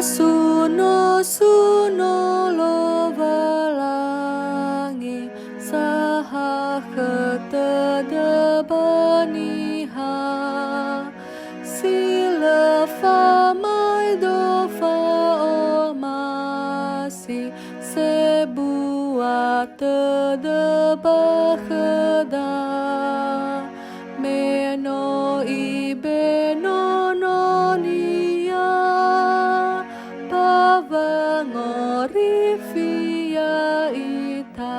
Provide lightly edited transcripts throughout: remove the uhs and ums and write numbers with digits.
suno suno lo valangi saha keteda baniha sila fa mai do fa o masi sebuah teda bakhda meno ibe no no nia pavangorifia ita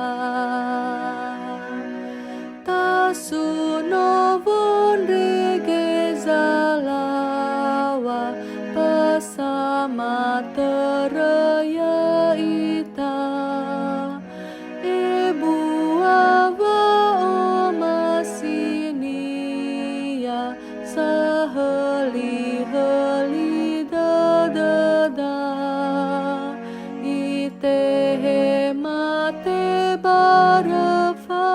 tasuno vondrege zalawa bersama teraya ita ibu ava o masinia seheli-heli da ite mate barafa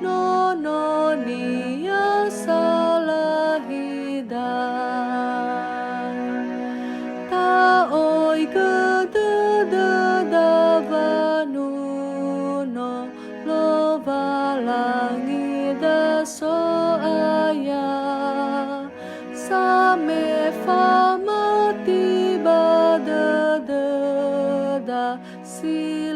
no no nia salahida ta oi gededa vanu no lo valangi da so aya same fama tiba da si